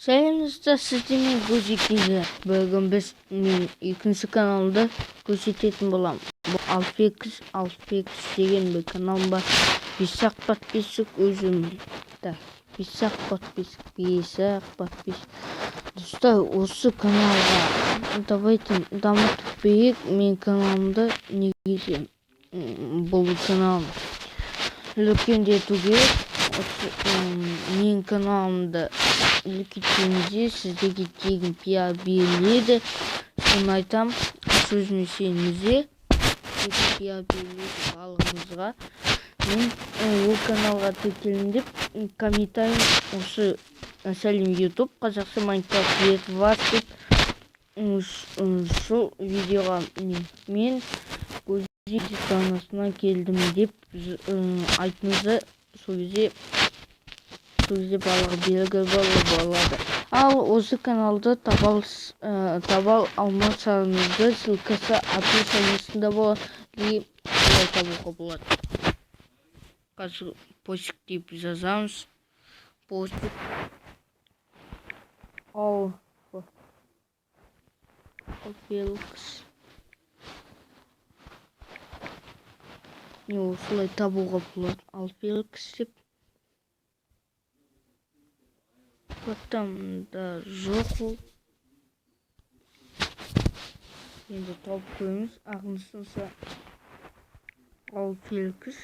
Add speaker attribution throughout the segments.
Speaker 1: Sayemizde sizin gözüküyor. Bugün biz ikinci kanalda gözükетін болам. Bu Alpex деген bir kanal var. Бисақ подписчик өзімді. Бисақ подписчик. Достар, осы каналға давайте дамытып берейік. Мен каналымды негізі бұл канал үлкендетуге мен каналымды үлкейтуінде сіздерге тегін пиар беріледі. Соны айтам, сөзіме сеніңіздер. Тегін пиар беріледі барлығыңызға. Мен ол каналға тіркелдім, комментарий осы сәлем YouTube қазақша Майнкрафт ет вас деп сол видеоға мен көзі каналына келдім деп айтыңыздар. Сол кезде барлығы белгілі болады. Ал осы каналды таба алмасаңыздар, ссылкасы описаниесінде болады. Солай табуға болады. Қазір поиск деп жазамыз. Поиск. Alpex. Не, осылай табуға болады. Alpex деп. Потом жоқ ол. Енді тауып көреміз. Ағынсынса Alpex.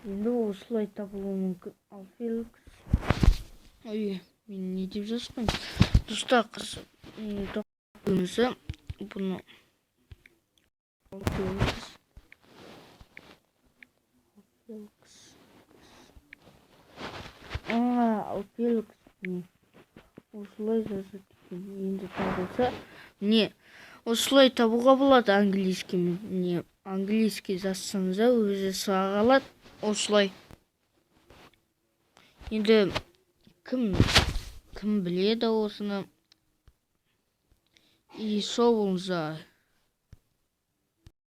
Speaker 1: Енді осылай табылуы мүмкін. Alpex. Ой, мен не деп жазбаймын. Достар, тоқтаңыздар. Бұны Alpex. Осылай жазады. Енді табылса. Не, осылай табуға болады английскімен. Не, английский жазсаңыздар өзі сағалады. Осылай. Енді кім біледі осыны? И сол болыңыздар.